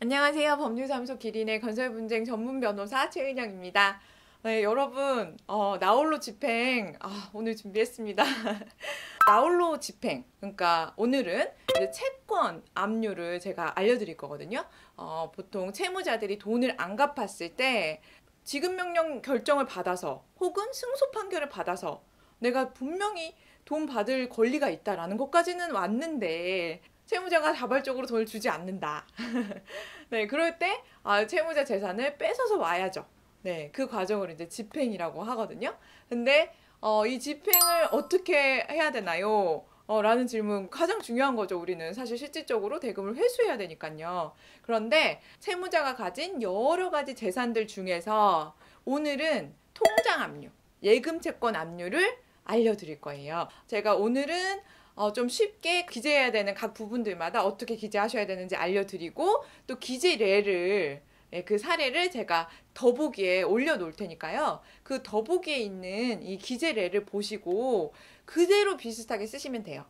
안녕하세요. 법률사무소 기린의 건설분쟁 전문 변호사 최은영입니다. 네, 여러분, 나홀로 집행, 오늘 준비했습니다. 나홀로 집행, 그러니까 오늘은 이제 채권 압류를 제가 알려드릴 거거든요. 보통 채무자들이 돈을 안 갚았을 때 지급명령 결정을 받아서 혹은 승소 판결을 받아서 내가 분명히 돈 받을 권리가 있다라는 것까지는 왔는데 채무자가 자발적으로 돈을 주지 않는다. 네, 그럴 때 채무자 재산을 뺏어서 와야죠. 네, 그 과정을 이제 집행이라고 하거든요. 근데 이 집행을 어떻게 해야 되나요? 라는 질문 가장 중요한 거죠. 우리는 사실 실질적으로 대금을 회수해야 되니까요. 그런데 채무자가 가진 여러 가지 재산들 중에서 오늘은 통장 압류, 예금 채권 압류를 알려드릴 거예요. 제가 오늘은 좀 쉽게 기재해야 되는 각 부분들마다 어떻게 기재하셔야 되는지 알려드리고 또 기재례를 그 사례를 제가 더보기에 올려놓을 테니까요. 그 더보기에 있는 이 기재례를 보시고 그대로 비슷하게 쓰시면 돼요.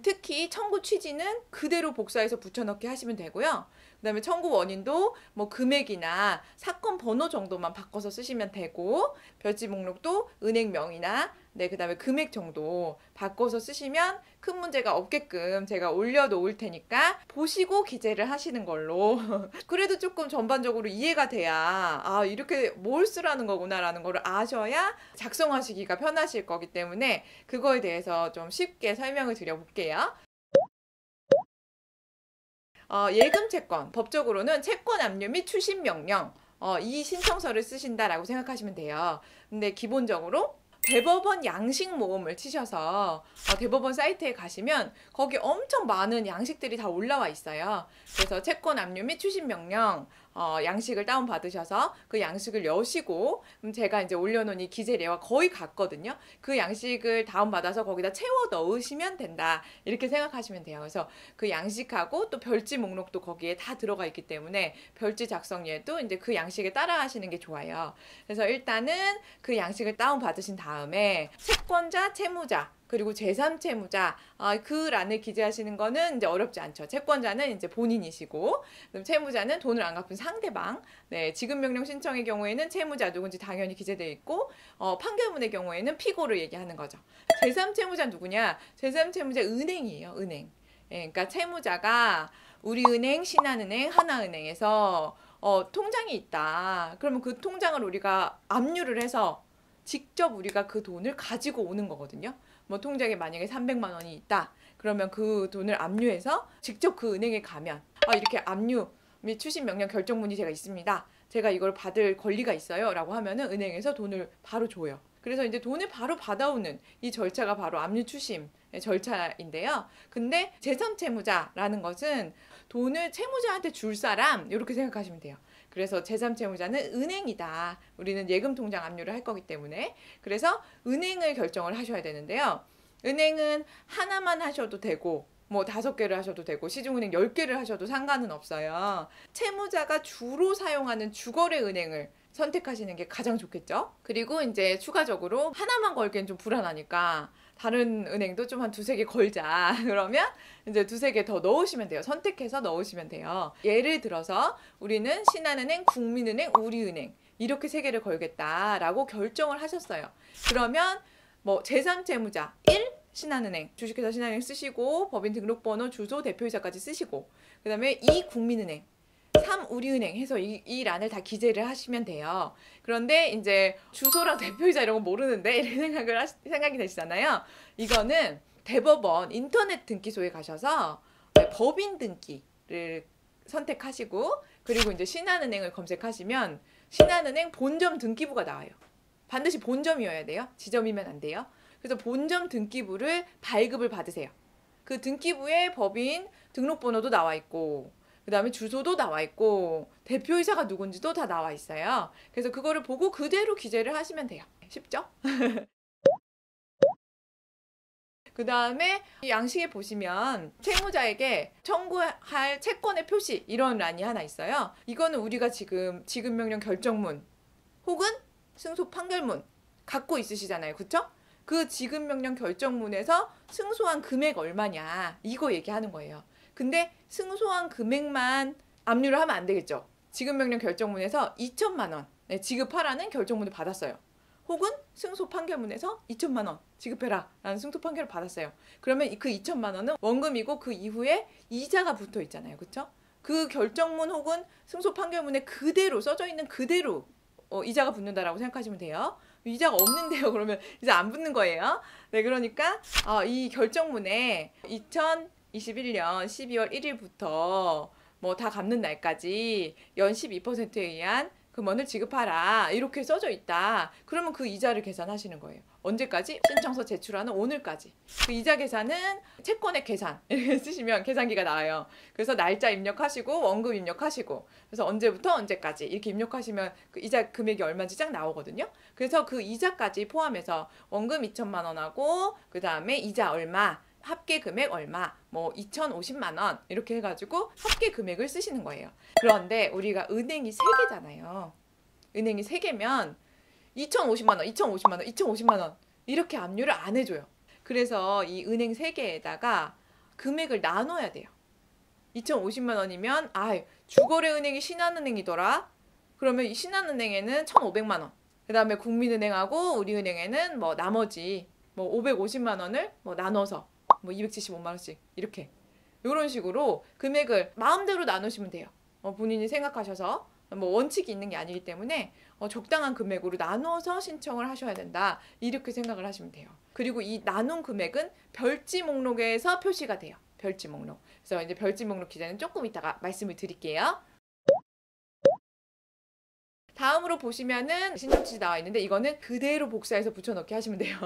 특히 청구 취지는 그대로 복사해서 붙여넣기 하시면 되고요. 그 다음에 청구 원인도 뭐 금액이나 사건 번호 정도만 바꿔서 쓰시면 되고, 별지 목록도 은행명이나 그 다음에 금액 정도 바꿔서 쓰시면 큰 문제가 없게끔 제가 올려놓을 테니까 보시고 기재를 하시는 걸로. 그래도 조금 전반적으로 이해가 돼야 이렇게 뭘 쓰라는 거구나 라는 거를 아셔야 작성하시기가 편하실 거기 때문에 그거에 대해서 좀 쉽게 설명을 드려볼게요. 예금 채권, 법적으로는 채권 압류 및 추심 명령, 이 신청서를 쓰신다라고 생각하시면 돼요. 근데 기본적으로 대법원 양식 모음을 치셔서 대법원 사이트에 가시면 거기 엄청 많은 양식들이 다 올라와 있어요. 그래서 채권 압류 및 추심 명령 양식을 다운받으셔서 그 양식을 여시고, 제가 이제 올려놓은 이 기재례와 거의 같거든요. 그 양식을 다운받아서 거기다 채워 넣으시면 된다, 이렇게 생각하시면 돼요. 그래서 그 양식하고 또 별지 목록도 거기에 다 들어가 있기 때문에 별지 작성예도 이제 그 양식에 따라 하시는 게 좋아요. 그래서 일단은 그 양식을 다운받으신 다음에 채권자, 채무자, 그리고 제3채무자, 그 란을 기재하시는 거는 이제 어렵지 않죠. 채권자는 이제 본인이시고, 그럼 채무자는 돈을 안 갚은 상대방. 네, 지급명령 신청의 경우에는 채무자 누군지 당연히 기재되어 있고, 판결문의 경우에는 피고를 얘기하는 거죠. 제3채무자 누구냐? 제3채무자 은행이에요, 은행. 예, 그러니까 채무자가 우리은행, 신한은행, 하나은행에서 통장이 있다. 그러면 그 통장을 우리가 압류를 해서 직접 우리가 그 돈을 가지고 오는 거거든요. 뭐 통장에 만약에 300만 원이 있다. 그러면 그 돈을 압류해서 직접 그 은행에 가면 이렇게 압류 및 추심 명령 결정문이 제가 있습니다. 제가 이걸 받을 권리가 있어요. 라고 하면은 은행에서 돈을 바로 줘요. 그래서 이제 돈을 바로 받아오는 이 절차가 바로 압류 추심 절차인데요. 근데 제3채무자라는 것은 돈을 채무자한테 줄 사람, 이렇게 생각하시면 돼요. 그래서 제3채무자는 은행이다. 우리는 예금 통장 압류를 할 거기 때문에. 그래서 은행을 결정을 하셔야 되는데요. 은행은 하나만 하셔도 되고 뭐 5개를 하셔도 되고 시중은행 10개를 하셔도 상관은 없어요. 채무자가 주로 사용하는 주거래 은행을 선택하시는 게 가장 좋겠죠. 그리고 이제 추가적으로 하나만 걸기엔 좀 불안하니까 다른 은행도 좀 한 2-3개 걸자. 그러면 이제 2-3개 더 넣으시면 돼요. 선택해서 넣으시면 돼요. 예를 들어서 우리는 신한은행, 국민은행, 우리은행 이렇게 3개를 걸겠다라고 결정을 하셨어요. 그러면 뭐 제3채무자 1, 신한은행, 주식회사 신한은행 쓰시고 법인 등록번호, 주소, 대표이사까지 쓰시고, 그 다음에 2, 국민은행, 3, 우리은행 해서 이 란을 다 기재를 하시면 돼요. 그런데 이제 주소랑 대표이사 이런 거 모르는데 이런 생각이 되시잖아요. 이거는 대법원 인터넷 등기소에 가셔서 법인 등기를 선택하시고, 그리고 이제 신한은행을 검색하시면 신한은행 본점 등기부가 나와요. 반드시 본점이어야 돼요. 지점이면 안 돼요. 그래서 본점 등기부를 발급을 받으세요. 그 등기부에 법인 등록번호도 나와 있고, 그 다음에 주소도 나와 있고, 대표이사가 누군지도 다 나와 있어요. 그래서 그거를 보고 그대로 기재를 하시면 돼요. 쉽죠? 그 다음에 양식에 보시면 채무자에게 청구할 채권의 표시, 이런 란이 하나 있어요. 이거는 우리가 지금 지급명령 결정문 혹은 승소 판결문 갖고 있으시잖아요. 그쵸? 그 지급명령 결정문에서 승소한 금액 얼마냐, 이거 얘기하는 거예요. 근데 승소한 금액만 압류를 하면 안 되겠죠. 지급명령 결정문에서 2천만 원 지급하라는 결정문을 받았어요. 혹은 승소 판결문에서 2천만 원 지급해라 라는 승소 판결을 받았어요. 그러면 그 2천만 원은 원금이고 그 이후에 이자가 붙어 있잖아요. 그렇죠? 그 결정문 혹은 승소 판결문에 그대로 써져 있는 그대로 이자가 붙는다라고 생각하시면 돼요. 이자가 없는데요. 그러면 이자 안 붙는 거예요. 네, 그러니까 이 결정문에 2021년 12월 1일부터 뭐 다 갚는 날까지 연 12%에 의한 금원을 지급하라 이렇게 써져 있다. 그러면 그 이자를 계산하시는 거예요. 언제까지? 신청서 제출하는 오늘까지. 그 이자 계산은 채권의 계산 이렇게 쓰시면 계산기가 나와요. 그래서 날짜 입력하시고 원금 입력하시고 그래서 언제부터 언제까지 이렇게 입력하시면 그 이자 금액이 얼마인지 쫙 나오거든요. 그래서 그 이자까지 포함해서 원금 2천만 원하고 그 다음에 이자 얼마 합계 금액 얼마, 뭐 2,050만 원 이렇게 해가지고 합계 금액을 쓰시는 거예요. 그런데 우리가 은행이 3개잖아요. 은행이 3개면 2,050만 원, 2,050만 원, 2,050만 원 이렇게 압류를 안 해줘요. 그래서 이 은행 3개에다가 금액을 나눠야 돼요. 2,050만 원이면 주거래은행이 신한은행이더라. 그러면 이 신한은행에는 1,500만 원. 그 다음에 국민은행하고 우리은행에는 뭐 나머지 뭐 550만 원을 뭐 나눠서 뭐 275만 원씩 이렇게 이런 식으로 금액을 마음대로 나누시면 돼요. 본인이 생각하셔서 뭐 원칙이 있는 게 아니기 때문에 적당한 금액으로 나눠서 신청을 하셔야 된다 이렇게 생각을 하시면 돼요. 그리고 이 나눈 금액은 별지 목록에서 표시가 돼요. 별지 목록. 그래서 이제 별지 목록 기재는 조금 이따가 말씀을 드릴게요. 다음으로 보시면은 신청 취지 나와 있는데 이거는 그대로 복사해서 붙여넣기 하시면 돼요.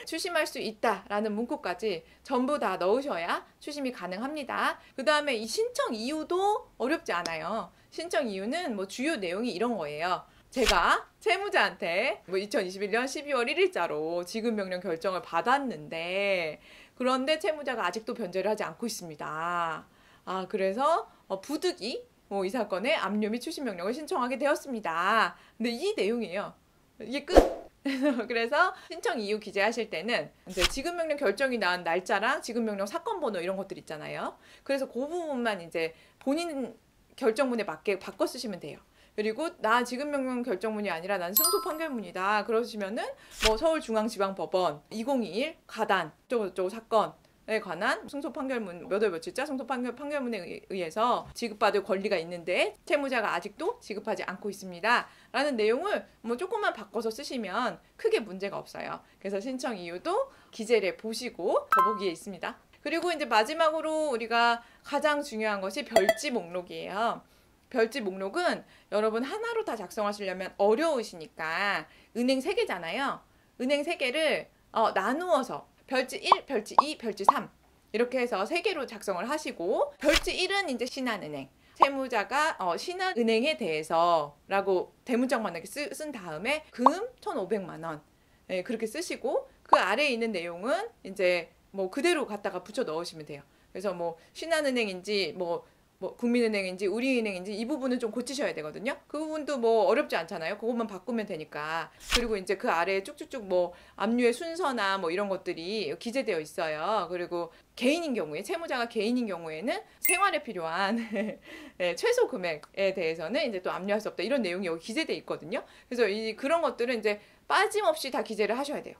추심할 수 있다라는 문구까지 전부 다 넣으셔야 추심이 가능합니다. 그 다음에 이 신청 이유도 어렵지 않아요. 신청 이유는 뭐 주요 내용이 이런 거예요. 제가 채무자한테 뭐 2021년 12월 1일자로 지급명령 결정을 받았는데 그런데 채무자가 아직도 변제를 하지 않고 있습니다. 그래서 부득이 이 사건에 압류 및 추심 명령을 신청하게 되었습니다. 근데 이 내용이에요. 이게 끝. 그래서 신청 이유 기재하실 때는 이제 지급명령 결정이 나온 날짜랑 지급명령 사건 번호 이런 것들 있잖아요. 그래서 그 부분만 이제 본인 결정문에 맞게 바꿔 쓰시면 돼요. 그리고 나 지급명령 결정문이 아니라 난 승소 판결문이다. 그러시면은 뭐 서울중앙지방법원 2021 가단 어쩌고 사건 에 관한 승소 판결문 몇 월 며칠자 승소 판결문에 의해서 지급받을 권리가 있는데 채무자가 아직도 지급하지 않고 있습니다. 라는 내용을 뭐 조금만 바꿔서 쓰시면 크게 문제가 없어요. 그래서 신청 이유도 기재를 보시고 더보기에 있습니다. 그리고 이제 마지막으로 우리가 가장 중요한 것이 별지 목록이에요. 별지 목록은 여러분 하나로 다 작성하시려면 어려우시니까 은행 3개잖아요. 은행 3개를 나누어서 별지 1, 별지 2, 별지 3 이렇게 해서 3개로 작성을 하시고 별지 1은 이제 신한은행 채무자가 신한은행에 대해서 라고 대문짝만 이렇게 쓴 다음에 금 1,500만 원 그렇게 쓰시고 그 아래에 있는 내용은 이제 뭐 그대로 갖다가 붙여 넣으시면 돼요. 그래서 뭐 신한은행인지 뭐 국민은행인지 우리은행인지 이 부분은 좀 고치셔야 되거든요. 그 부분도 뭐 어렵지 않잖아요. 그것만 바꾸면 되니까. 그리고 이제 그 아래에 쭉쭉쭉 뭐 압류의 순서나 뭐 이런 것들이 기재되어 있어요. 그리고 개인인 경우에 채무자가 개인인 경우에는 생활에 필요한 최소 금액에 대해서는 이제 또 압류할 수 없다. 이런 내용이 여기 기재되어 있거든요. 그래서 그런 것들은 이제 빠짐없이 다 기재를 하셔야 돼요.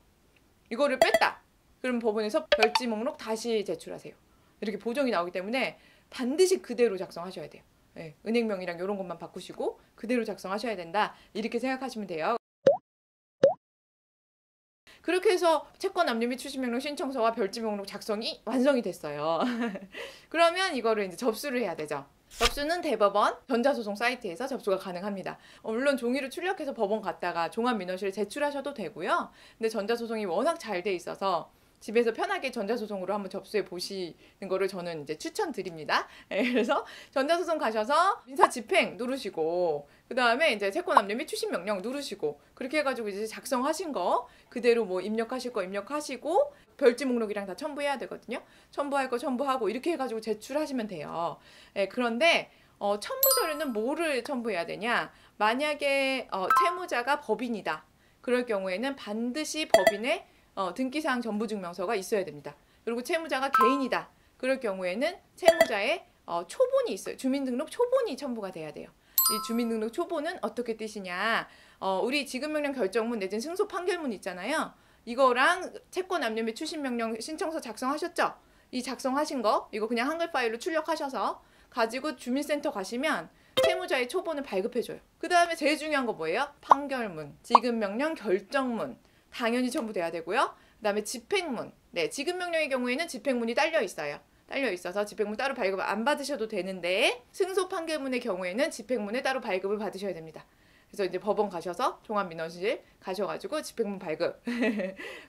이거를 뺐다. 그럼 법원에서 별지 목록 다시 제출하세요. 이렇게 보정이 나오기 때문에 반드시 그대로 작성하셔야 돼요. 은행명이랑 이런 것만 바꾸시고 그대로 작성하셔야 된다. 이렇게 생각하시면 돼요. 그렇게 해서 채권 압류 및 추심명령 신청서와 별지 목록 작성이 완성이 됐어요. 그러면 이거를 이제 접수를 해야 되죠. 접수는 대법원 전자소송 사이트에서 접수가 가능합니다. 물론 종이를 출력해서 법원 갔다가 종합민원실에 제출하셔도 되고요. 근데 전자소송이 워낙 잘 돼 있어서 집에서 편하게 전자소송으로 한번 접수해 보시는 거를 저는 이제 추천드립니다. 그래서 전자소송 가셔서 민사집행 누르시고 그 다음에 이제 채권 압류 및 추심 명령 누르시고 그렇게 해가지고 이제 작성하신 거 그대로 뭐 입력하실 거 입력하시고 별지 목록이랑 다 첨부해야 되거든요. 첨부할 거 첨부하고 이렇게 해가지고 제출하시면 돼요. 그런데 첨부 서류는 뭐를 첨부해야 되냐? 만약에 채무자가 법인이다. 그럴 경우에는 반드시 법인의 등기사항 전부증명서가 있어야 됩니다. 그리고 채무자가 개인이다. 그럴 경우에는 채무자의 초본이 있어요. 주민등록 초본이 첨부가 돼야 돼요. 이 주민등록 초본은 어떻게 뜻이냐? 우리 지급명령 결정문 내지는 승소 판결문 있잖아요. 이거랑 채권 압류 및 추심명령 신청서 작성하셨죠? 이 작성하신 거 이거 그냥 한글 파일로 출력하셔서 가지고 주민센터 가시면 채무자의 초본을 발급해줘요. 그 다음에 제일 중요한 거 뭐예요? 판결문, 지급명령 결정문 당연히 첨부돼야 되고요. 그 다음에 집행문. 네, 지급명령의 경우에는 집행문이 딸려 있어요. 딸려 있어서 집행문 따로 발급을 안 받으셔도 되는데 승소 판결문의 경우에는 집행문에 따로 발급을 받으셔야 됩니다. 그래서 이제 법원 가셔서 종합민원실 가셔가지고 집행문 발급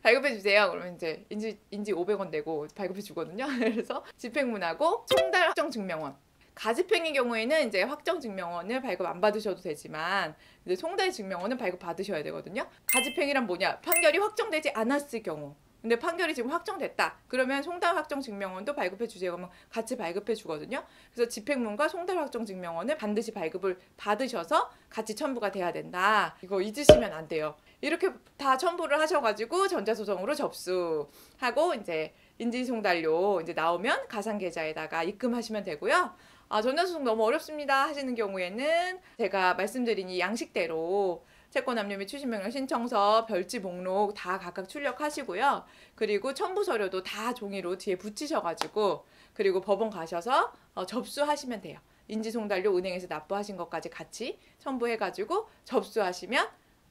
발급해 주세요. 그러면 이제 인지 500원 내고 발급해 주거든요. 그래서 집행문하고 총달 확정증명원. 가집행의 경우에는 이제 확정증명원을 발급 안 받으셔도 되지만 이제 총달 증명원은 발급 받으셔야 되거든요. 가집행이란 뭐냐? 판결이 확정되지 않았을 경우. 근데 판결이 지금 확정됐다. 그러면 송달 확정증명원도 발급해 주세요. 그러면 같이 발급해 주거든요. 그래서 집행문과 송달 확정증명원을 반드시 발급을 받으셔서 같이 첨부가 돼야 된다. 이거 잊으시면 안 돼요. 이렇게 다 첨부를 하셔가지고 전자소송으로 접수하고 이제 인지송달료 이제 나오면 가상계좌에다가 입금하시면 되고요. 전자소송 너무 어렵습니다 하시는 경우에는 제가 말씀드린 이 양식대로 채권 압류 및 추심명령 신청서, 별지 목록 다 각각 출력하시고요. 그리고 첨부 서류도 다 종이로 뒤에 붙이셔가지고 그리고 법원 가셔서 접수하시면 돼요. 인지송달료 은행에서 납부하신 것까지 같이 첨부해가지고 접수하시면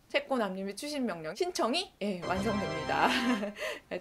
채권 압류 및 추심명령 신청이 완성됩니다.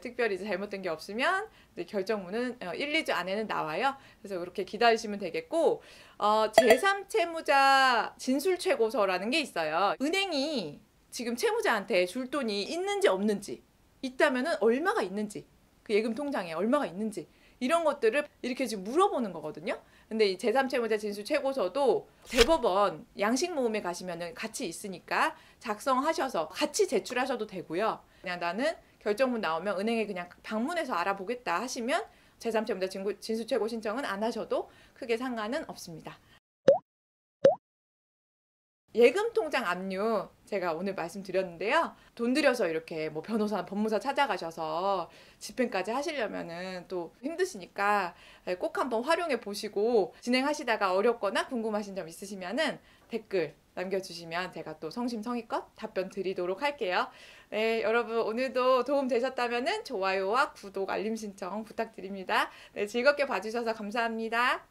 특별히 잘못된 게 없으면 결정문은 1, 2주 안에는 나와요. 그래서 이렇게 기다리시면 되겠고 제3채무자 진술최고서라는 게 있어요. 은행이 지금 채무자한테 줄 돈이 있는지 없는지 있다면 얼마가 있는지 그 예금 통장에 얼마가 있는지 이런 것들을 이렇게 지금 물어보는 거거든요. 근데 이 제3채무자 진술 최고서도 대법원 양식 모음에 가시면은 같이 있으니까 작성하셔서 같이 제출하셔도 되고요. 그냥 나는 결정문 나오면 은행에 그냥 방문해서 알아보겠다 하시면 제3채무자 진술 최고 신청은 안 하셔도 크게 상관은 없습니다. 예금 통장 압류 제가 오늘 말씀드렸는데요. 돈 들여서 이렇게 뭐 변호사, 법무사 찾아가셔서 집행까지 하시려면은 또 힘드시니까 꼭 한번 활용해 보시고 진행하시다가 어렵거나 궁금하신 점 있으시면은 댓글 남겨주시면 제가 또 성심성의껏 답변 드리도록 할게요. 네, 여러분 오늘도 도움 되셨다면은 좋아요와 구독, 알림 신청 부탁드립니다. 네, 즐겁게 봐주셔서 감사합니다.